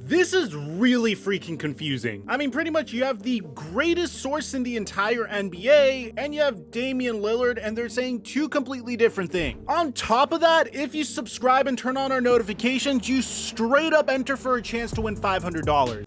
This is really freaking confusing. I mean, pretty much you have the greatest source in the entire NBA, and you have Damian Lillard, and they're saying two completely different things. On top of that, if you subscribe and turn on our notifications, you straight up enter for a chance to win $500.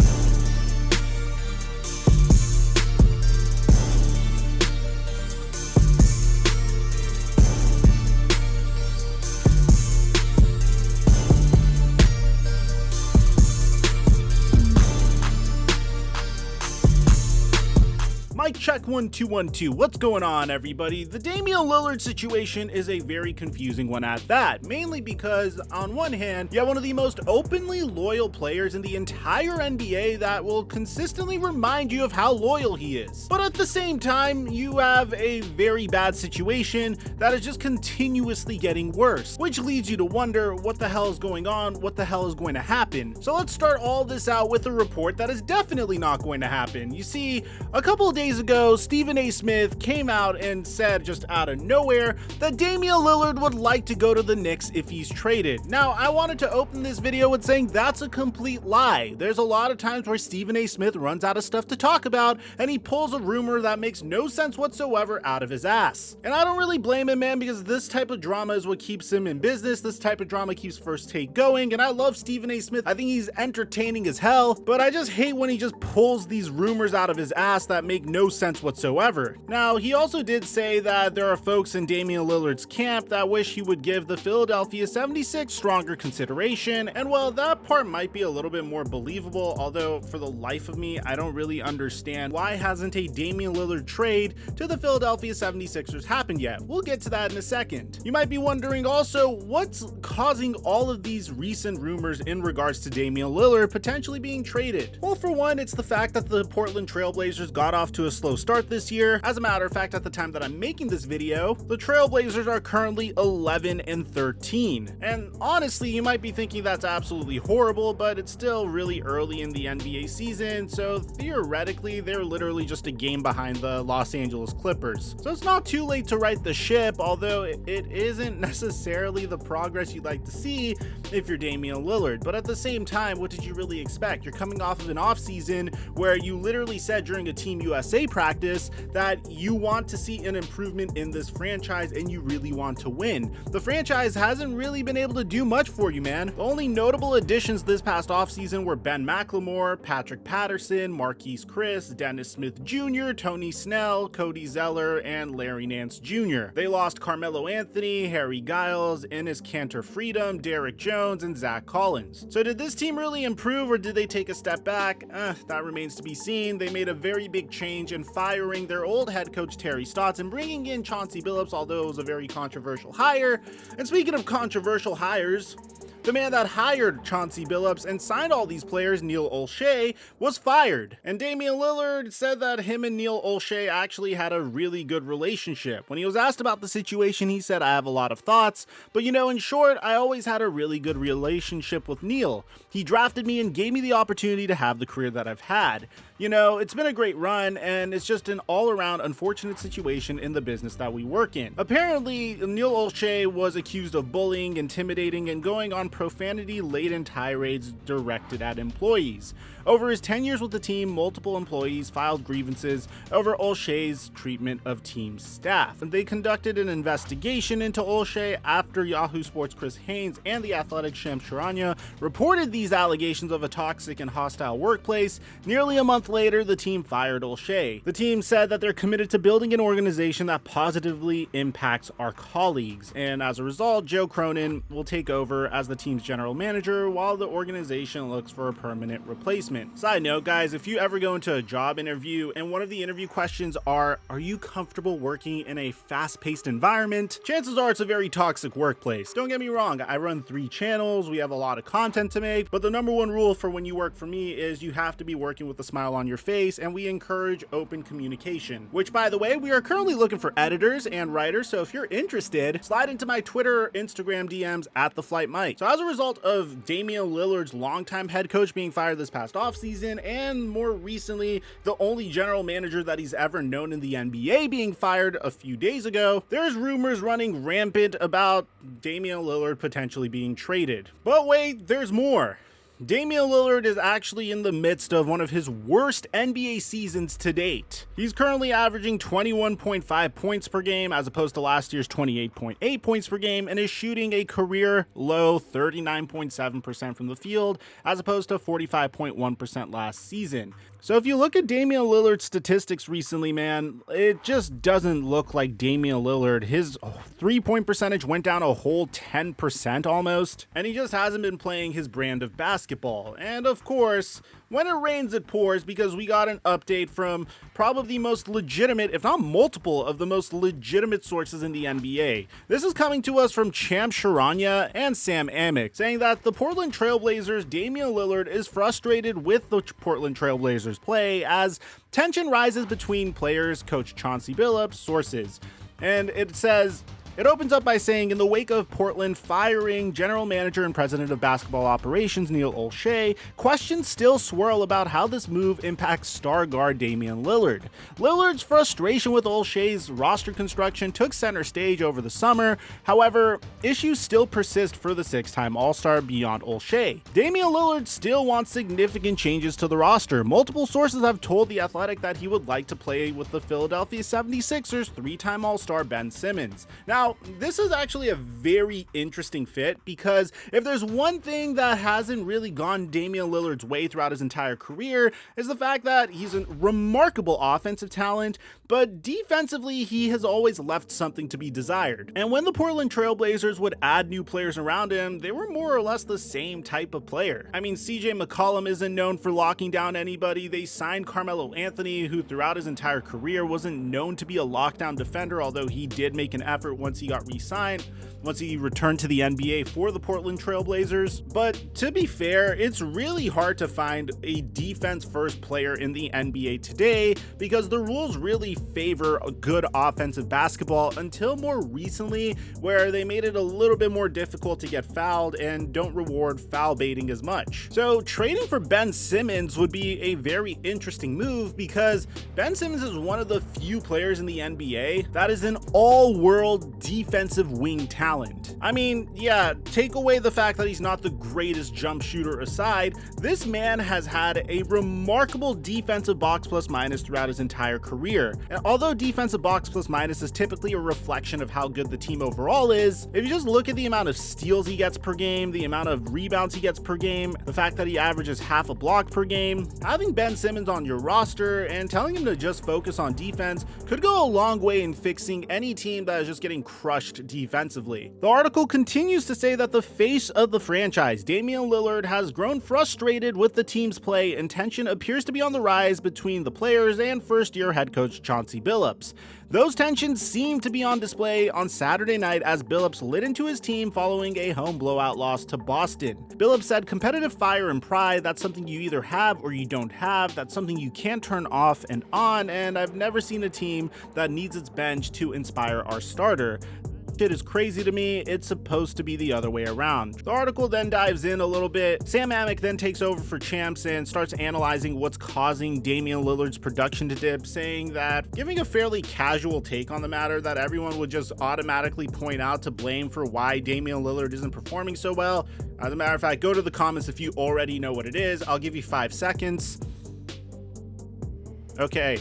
Mic check 1 2 1 2. What's going on, everybody? The Damian Lillard situation is a very confusing one at that, mainly because on one hand, you have one of the most openly loyal players in the entire NBA that will consistently remind you of how loyal he is. But at the same time, you have a very bad situation that is just continuously getting worse, which leads you to wonder what the hell is going on, what the hell is going to happen. So let's start all this out with a report that is definitely not going to happen. You see, a couple of days ago, Stephen A. Smith came out and said just out of nowhere that Damian Lillard would like to go to the Knicks if he's traded. Now, I wanted to open this video with saying that's a complete lie. There's a lot of times where Stephen A. Smith runs out of stuff to talk about and he pulls a rumor that makes no sense whatsoever out of his ass. And I don't really blame him, man, because this type of drama is what keeps him in business. This type of drama keeps First Take going, and I love Stephen A. Smith. I think he's entertaining as hell, but I just hate when he just pulls these rumors out of his ass that make no sense whatsoever. Now, he also did say that there are folks in Damian Lillard's camp that wish he would give the Philadelphia 76 stronger consideration, and while that part might be a little bit more believable, although for the life of me, I don't really understand why hasn't a Damian Lillard trade to the Philadelphia 76ers happened yet. We'll get to that in a second. You might be wondering also, what's causing all of these recent rumors in regards to Damian Lillard potentially being traded? Well, for one, it's the fact that the Portland Trailblazers got off to a slow start this year. As a matter of fact, at the time that I'm making this video, the Trailblazers are currently 11-13. And honestly, you might be thinking that's absolutely horrible, but it's still really early in the NBA season, so theoretically, they're literally just a game behind the Los Angeles Clippers. So it's not too late to right the ship, although it isn't necessarily the progress you'd like to see if you're Damian Lillard. But at the same time, what did you really expect? You're coming off of an offseason where you literally said during a Team USA practice that you want to see an improvement in this franchise and you really want to win. The franchise hasn't really been able to do much for you, man. The only notable additions this past offseason were Ben McLemore, Patrick Patterson, Marquise Chris, Dennis Smith Jr., Tony Snell, Cody Zeller, and Larry Nance Jr. They lost Carmelo Anthony, Harry Giles, Enes Kanter Freedom, Derrick Jones, and Zach Collins. So did this team really improve or did they take a step back? That remains to be seen. They made a very big change in firing their old head coach Terry Stotts and bringing in Chauncey Billups, although it was a very controversial hire. And speaking of controversial hires, the man that hired Chauncey Billups and signed all these players, Neil Olshey, was fired. And Damian Lillard said that him and Neil Olshey actually had a really good relationship. When he was asked about the situation, he said, "I have a lot of thoughts, but you know, in short, I always had a really good relationship with Neil. He drafted me and gave me the opportunity to have the career that I've had. You know, it's been a great run, and it's just an all-around unfortunate situation in the business that we work in." Apparently, Neil Olshey was accused of bullying, intimidating, and going on profanity-laden tirades directed at employees. Over his 10 years with the team, multiple employees filed grievances over Olshey's treatment of team staff, and they conducted an investigation into Olshey after Yahoo Sports' Chris Haynes and The Athletic Shams Charania reported these allegations of a toxic and hostile workplace. Nearly a month later, the team fired Olshey. The team said that they're committed to building an organization that positively impacts our colleagues, and as a result, Joe Cronin will take over as the team's general manager while the organization looks for a permanent replacement. Side note, guys, if you ever go into a job interview and one of the interview questions are you comfortable working in a fast-paced environment? Chances are it's a very toxic workplace. Don't get me wrong, I run 3 channels, we have a lot of content to make, but the number one rule for when you work for me is you have to be working with a smile on your face, and we encourage open communication, which, by the way, we are currently looking for editors and writers, so if you're interested, slide into my Twitter or Instagram DMs at The Flight Mike. So as a result of Damian Lillard's longtime head coach being fired this past offseason, and more recently, the only general manager that he's ever known in the NBA being fired a few days ago, there's rumors running rampant about Damian Lillard potentially being traded. But wait, there's more. Damian Lillard is actually in the midst of one of his worst NBA seasons to date. He's currently averaging 21.5 points per game as opposed to last year's 28.8 points per game, and is shooting a career low 39.7% from the field as opposed to 45.1% last season. So if you look at Damian Lillard's statistics recently, man, it just doesn't look like Damian Lillard. His three-point percentage went down a whole 10% almost, and he just hasn't been playing his brand of basketball. And of course, when it rains, it pours, because we got an update from probably the most legitimate, if not multiple, of the most legitimate sources in the NBA. This is coming to us from Champ Sharanya and Sam Amick, saying that the Portland Trailblazers' Damian Lillard is frustrated with the Portland Trailblazers' play as tension rises between players, coach Chauncey Billups, sources. And it says, it opens up by saying, in the wake of Portland firing general manager and president of basketball operations Neil Olshey, questions still swirl about how this move impacts star guard Damian Lillard. Lillard's frustration with Olshey's roster construction took center stage over the summer. However, issues still persist for the six-time All-Star beyond Olshey. Damian Lillard still wants significant changes to the roster. Multiple sources have told The Athletic that he would like to play with the Philadelphia 76ers three-time All-Star Ben Simmons. Now, this is actually a very interesting fit, because if there's one thing that hasn't really gone Damian Lillard's way throughout his entire career, is the fact that he's a remarkable offensive talent, but defensively he has always left something to be desired. And when the Portland Trailblazers would add new players around him, they were more or less the same type of player. I mean, CJ McCollum isn't known for locking down anybody. They signed Carmelo Anthony, who throughout his entire career wasn't known to be a lockdown defender, although he did make an effort once he got re-signed, once he returned to the NBA for the Portland Trailblazers. But to be fair, it's really hard to find a defense-first player in the NBA today, because the rules really favor a good offensive basketball until more recently, where they made it a little bit more difficult to get fouled and don't reward foul baiting as much. So trading for Ben Simmons would be a very interesting move, because Ben Simmons is one of the few players in the NBA that is an all-world defensive wing talent. I mean, yeah, take away the fact that he's not the greatest jump shooter aside, this man has had a remarkable defensive box plus minus throughout his entire career. And although defensive box plus minus is typically a reflection of how good the team overall is, if you just look at the amount of steals he gets per game, the amount of rebounds he gets per game, the fact that he averages half a block per game, having Ben Simmons on your roster and telling him to just focus on defense could go a long way in fixing any team that is just getting crushed defensively. The article continues to say that the face of the franchise, Damian Lillard, has grown frustrated with the team's play, and tension appears to be on the rise between the players and first-year head coach Chauncey Billups. Those tensions seem to be on display on Saturday night as Billups lit into his team following a home blowout loss to Boston. Billups said, "Competitive fire and pride, that's something you either have or you don't have. That's something you can't turn off and on, and I've never seen a team that needs its bench to inspire our starter. Shit is crazy to me. It's supposed to be the other way around." The article then dives in a little bit. Sam Amick then takes over for Champs and starts analyzing what's causing Damian Lillard's production to dip, saying that, giving a fairly casual take on the matter that everyone would just automatically point out to blame for why Damian Lillard isn't performing so well. As a matter of fact, go to the comments if you already know what it is. I'll give you 5 seconds. Okay.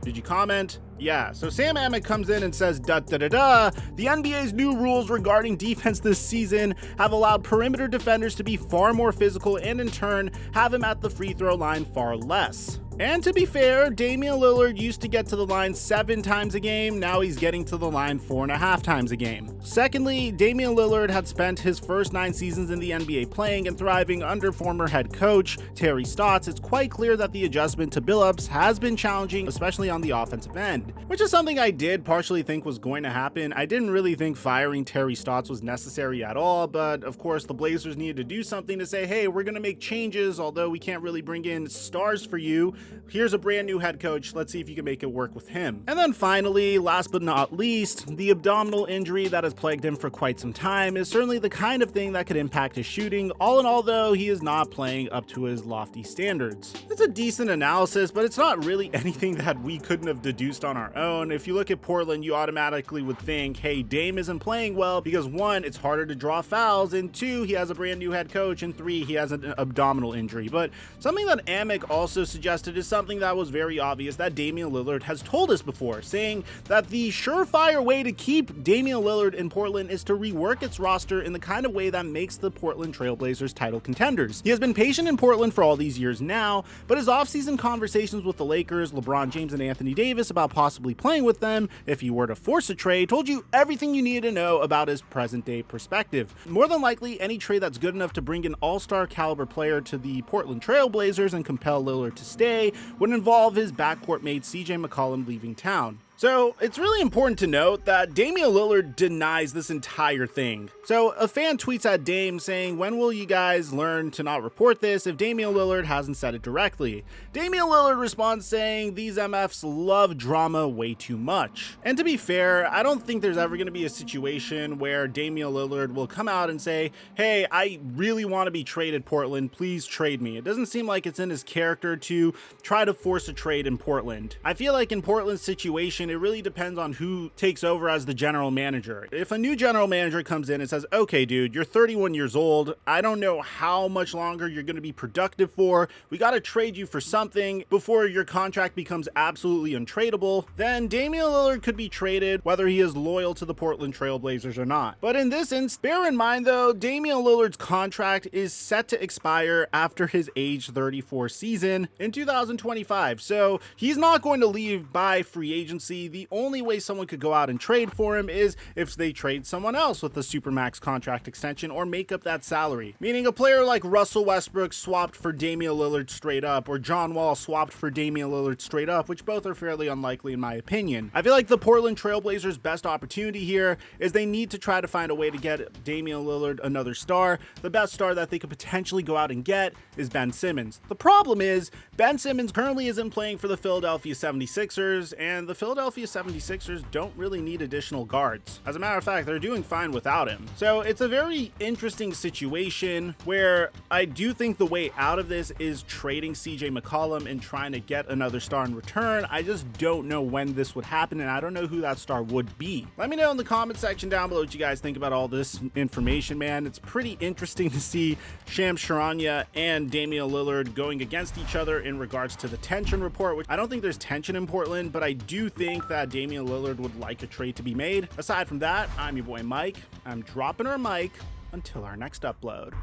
Did you comment? Yeah, so Sam Amick comes in and says, the NBA's new rules regarding defense this season have allowed perimeter defenders to be far more physical and in turn have him at the free throw line far less. And to be fair, Damian Lillard used to get to the line 7 times a game, now he's getting to the line 4.5 times a game. Secondly, Damian Lillard had spent his first 9 seasons in the NBA playing and thriving under former head coach Terry Stotts. It's quite clear that the adjustment to Billups has been challenging, especially on the offensive end, which is something I did partially think was going to happen. I didn't really think firing Terry Stotts was necessary at all, but of course the Blazers needed to do something to say, hey, we're going to make changes, although we can't really bring in stars for you. here's a brand new head coach. Let's see if you can make it work with him. And then finally, last but not least, the abdominal injury that has plagued him for quite some time is certainly the kind of thing that could impact his shooting. All in all, though, he is not playing up to his lofty standards. It's a decent analysis, but it's not really anything that we couldn't have deduced on our own. If you look at Portland, you automatically would think, hey, Dame isn't playing well because 1, it's harder to draw fouls, and 2, he has a brand new head coach, and 3, he has an abdominal injury. But something that Amick also suggested is something that was very obvious that Damian Lillard has told us before, saying that the surefire way to keep Damian Lillard in Portland is to rework its roster in the kind of way that makes the Portland Trailblazers title contenders. He has been patient in Portland for all these years now, but his offseason conversations with the Lakers, LeBron James, and Anthony Davis about possibly playing with them if he were to force a trade told you everything you needed to know about his present-day perspective. More than likely, any trade that's good enough to bring an all-star caliber player to the Portland Trailblazers and compel Lillard to stay would involve his backcourt mate CJ McCollum leaving town. So it's really important to note that Damian Lillard denies this entire thing. So a fan tweets at Dame saying, when will you guys learn to not report this if Damian Lillard hasn't said it directly? Damian Lillard responds saying, these MFs love drama way too much. And to be fair, I don't think there's ever going to be a situation where Damian Lillard will come out and say, hey, I really want to be traded, Portland, please trade me. It doesn't seem like it's in his character to try to force a trade in Portland. I feel like in Portland's situation, it really depends on who takes over as the general manager. If a new general manager comes in and says, okay, dude, you're 31 years old. I don't know how much longer you're going to be productive for. We got to trade you for something before your contract becomes absolutely untradeable. Then Damian Lillard could be traded whether he is loyal to the Portland Trailblazers or not. But in this instance, bear in mind though, Damian Lillard's contract is set to expire after his age 34 season in 2025. So he's not going to leave by free agency. The only way someone could go out and trade for him is if they trade someone else with a supermax contract extension or make up that salary. Meaning a player like Russell Westbrook swapped for Damian Lillard straight up, or John Wall swapped for Damian Lillard straight up, which both are fairly unlikely in my opinion. I feel like the Portland Trailblazers' best opportunity here is they need to try to find a way to get Damian Lillard another star. The best star that they could potentially go out and get is Ben Simmons. The problem is Ben Simmons currently isn't playing for the Philadelphia 76ers, and the Philadelphia 76ers don't really need additional guards. As a matter of fact, they're doing fine without him. So it's a very interesting situation where I do think the way out of this is trading CJ McCollum and trying to get another star in return. I just don't know when this would happen, and I don't know who that star would be. Let me know in the comment section down below what you guys think about all this information, man. It's pretty interesting to see Shams Charania and Damian Lillard going against each other in regards to the tension report, which I don't think there's tension in Portland, but I do think that Damian Lillard would like a trade to be made. Aside from that, I'm your boy Mike. I'm dropping our mic until our next upload.